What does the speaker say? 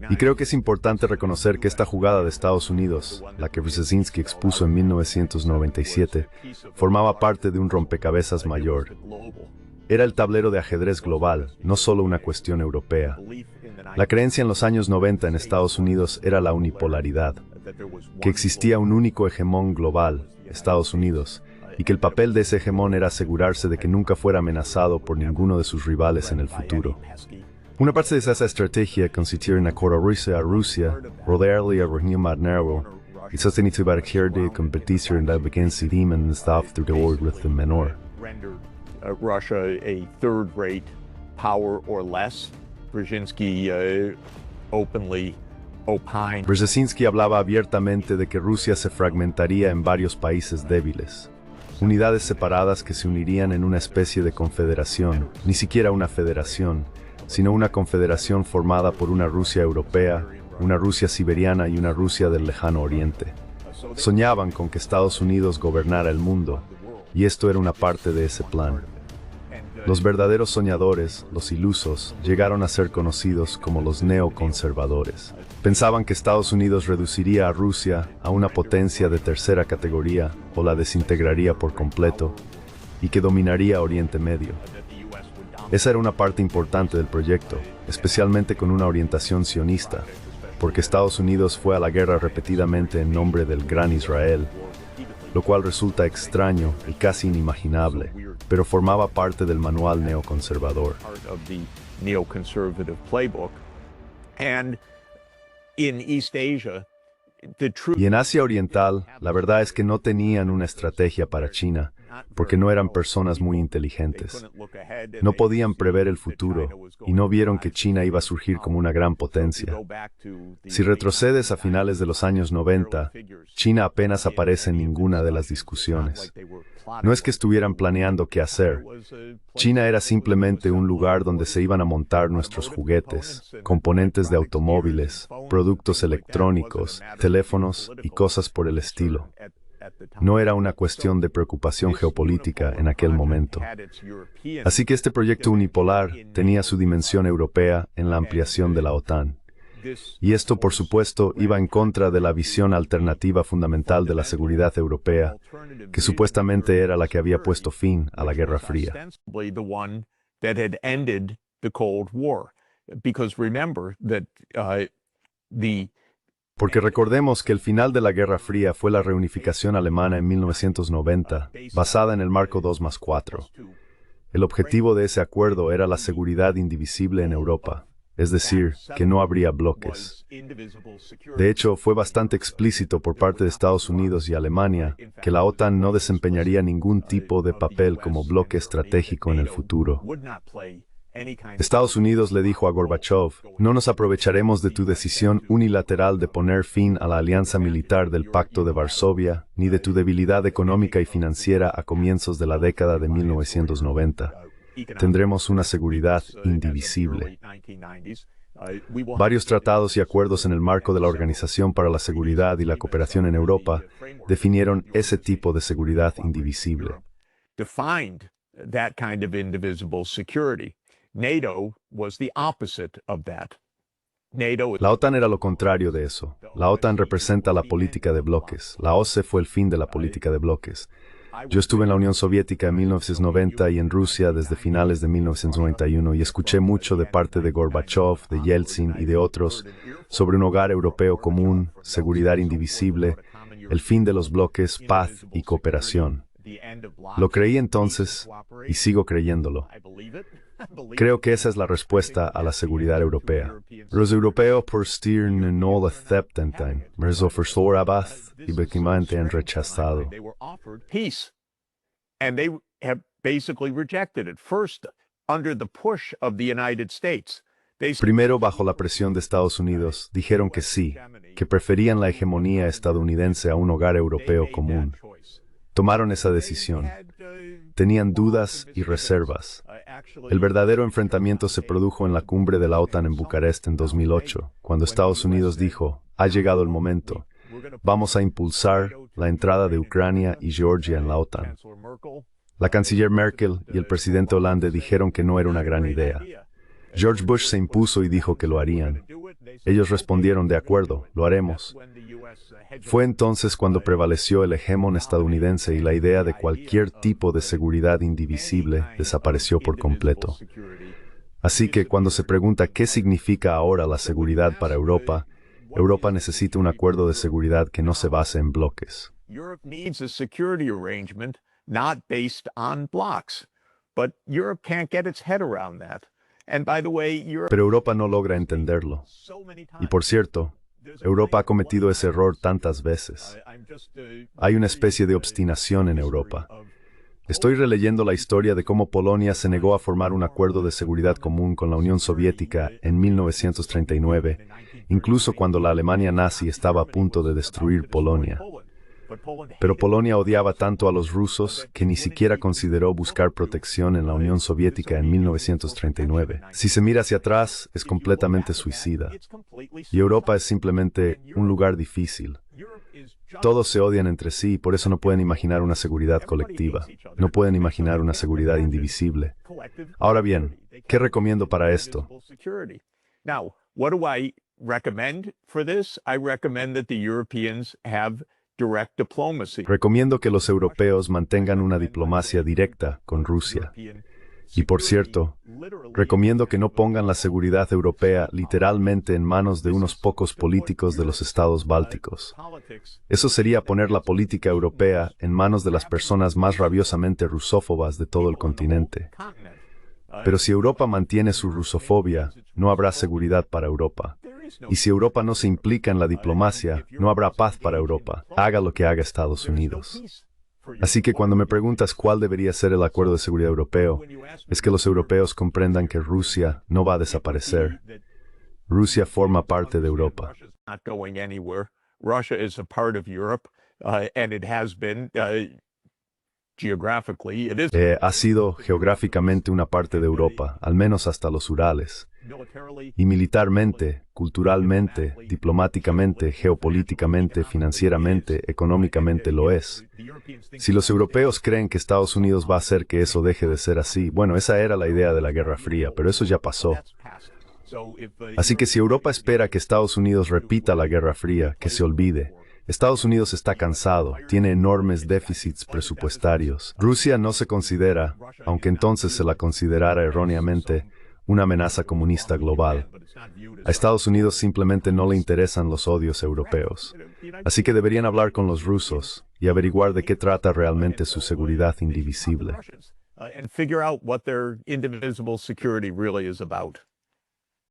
Y creo que es importante reconocer que esta jugada de Estados Unidos, la que Brzezinski expuso en 1997, formaba parte de un rompecabezas mayor. Era el tablero de ajedrez global, no solo una cuestión europea. La creencia en los años 90 en Estados Unidos era la unipolaridad, que existía un único hegemón global, Estados Unidos, y que el papel de ese hegemón era asegurarse de que nunca fuera amenazado por ninguno de sus rivales en el futuro. Una parte de esa estrategia consistía en acorrallarse a Rusia, rodearle a Reino Madnero, y sostenerse para de competir en la vacancia de un estado de orden menor. Russia a third-rate power or less. Brzezinski openly opined. Brzezinski hablaba abiertamente de que Rusia se fragmentaría en varios países débiles, unidades separadas que se unirían en una especie de confederación, ni siquiera una federación, sino una confederación formada por una Rusia europea, una Rusia siberiana y una Rusia del lejano oriente. Soñaban con que Estados Unidos gobernara el mundo, y esto era una parte de ese plan. Los verdaderos soñadores, los ilusos, llegaron a ser conocidos como los neoconservadores. Pensaban que Estados Unidos reduciría a Rusia a una potencia de tercera categoría o la desintegraría por completo, y que dominaría Oriente Medio. Esa era una parte importante del proyecto, especialmente con una orientación sionista, porque Estados Unidos fue a la guerra repetidamente en nombre del Gran Israel, lo cual resulta extraño y casi inimaginable, pero formaba parte del manual neoconservador. Y en Asia Oriental, la verdad es que no tenían una estrategia para China, porque no eran personas muy inteligentes. No podían prever el futuro, y no vieron que China iba a surgir como una gran potencia. Si retrocedes a finales de los años 90, China apenas aparece en ninguna de las discusiones. No es que estuvieran planeando qué hacer. China era simplemente un lugar donde se iban a montar nuestros juguetes, componentes de automóviles, productos electrónicos, teléfonos y cosas por el estilo. No era una cuestión de preocupación geopolítica en aquel momento. Así que este proyecto unipolar tenía su dimensión europea en la ampliación de la OTAN. Y esto, por supuesto, iba en contra de la visión alternativa fundamental de la seguridad europea, que supuestamente era la que había puesto fin a la Guerra Fría. Porque recordemos que el final de la Guerra Fría fue la reunificación alemana en 1990, basada en el marco 2+4. El objetivo de ese acuerdo era la seguridad indivisible en Europa, es decir, que no habría bloques. De hecho, fue bastante explícito por parte de Estados Unidos y Alemania que la OTAN no desempeñaría ningún tipo de papel como bloque estratégico en el futuro. Estados Unidos le dijo a Gorbachev: no nos aprovecharemos de tu decisión unilateral de poner fin a la alianza militar del Pacto de Varsovia, ni de tu debilidad económica y financiera a comienzos de la década de 1990. Tendremos una seguridad indivisible. Varios tratados y acuerdos en el marco de la Organización para la Seguridad y la Cooperación en Europa definieron ese tipo de seguridad indivisible. La OTAN era lo contrario de eso. La OTAN representa la política de bloques. La OSCE fue el fin de la política de bloques. Yo estuve en la Unión Soviética en 1990 y en Rusia desde finales de 1991 y escuché mucho de parte de Gorbachev, de Yeltsin y de otros sobre un hogar europeo común, seguridad indivisible, el fin de los bloques, paz y cooperación. Lo creí entonces y sigo creyéndolo. Creo que esa es la respuesta a la seguridad europea. Los europeos por stieren no la aceptan, pero su abath y bekimante han rechazado. Primero, bajo la presión de Estados Unidos, dijeron que sí, que preferían la hegemonía estadounidense a un hogar europeo común. Tomaron esa decisión. Tenían dudas y reservas. El verdadero enfrentamiento se produjo en la cumbre de la OTAN en Bucarest en 2008, cuando Estados Unidos dijo: ha llegado el momento, vamos a impulsar la entrada de Ucrania y Georgia en la OTAN. La canciller Merkel y el presidente Hollande dijeron que no era una gran idea. George Bush se impuso y dijo que lo harían. Ellos respondieron, de acuerdo, lo haremos. Fue entonces cuando prevaleció el hegemón estadounidense y la idea de cualquier tipo de seguridad indivisible desapareció por completo. Así que cuando se pregunta qué significa ahora la seguridad para Europa, Europa necesita un acuerdo de seguridad que no se base en bloques. Europe needs a security arrangement not based on blocks. But Europe can't get its head around that. And by the way, Europe Pero Europa no logra entenderlo. Y por cierto, Europa ha cometido ese error tantas veces. Hay una especie de obstinación en Europa. Estoy releyendo la historia de cómo Polonia se negó a formar un acuerdo de seguridad común con la Unión Soviética en 1939, incluso cuando la Alemania nazi estaba a punto de destruir Polonia. Pero Polonia odiaba tanto a los rusos que ni siquiera consideró buscar protección en la Unión Soviética en 1939. Si se mira hacia atrás, es completamente suicida. Y Europa es simplemente un lugar difícil. Todos se odian entre sí y por eso no pueden imaginar una seguridad colectiva. No pueden imaginar una seguridad indivisible. Ahora bien, ¿qué recomiendo para esto? Now, what do I recommend for this? I recommend that the Europeans have direct diplomacy. Recomiendo que los europeos mantengan una diplomacia directa con Rusia. Y por cierto, recomiendo que no pongan la seguridad europea literalmente en manos de unos pocos políticos de los estados bálticos. Eso sería poner la política europea en manos de las personas más rabiosamente rusófobas de todo el continente. Pero si Europa mantiene su rusofobia, no habrá seguridad para Europa. Y si Europa no se implica en la diplomacia, no habrá paz para Europa, haga lo que haga Estados Unidos. Así que cuando me preguntas cuál debería ser el acuerdo de seguridad europeo, es que los europeos comprendan que Rusia no va a desaparecer. Rusia forma parte de Europa. Russia is a part of Europe, and it has been geographically. It is. Ha sido geográficamente una parte de Europa, al menos hasta los Urales. Y militarmente, culturalmente, diplomáticamente, geopolíticamente, financieramente, económicamente lo es. Si los europeos creen que Estados Unidos va a hacer que eso deje de ser así, bueno, esa era la idea de la Guerra Fría, pero eso ya pasó. Así que si Europa espera que Estados Unidos repita la Guerra Fría, que se olvide. Estados Unidos está cansado, tiene enormes déficits presupuestarios. Rusia no se considera, aunque entonces se la considerara erróneamente, una amenaza comunista global. A Estados Unidos simplemente no le interesan los odios europeos. Así que deberían hablar con los rusos y averiguar de qué trata realmente su seguridad indivisible. And figure out what their indivisible security really is about.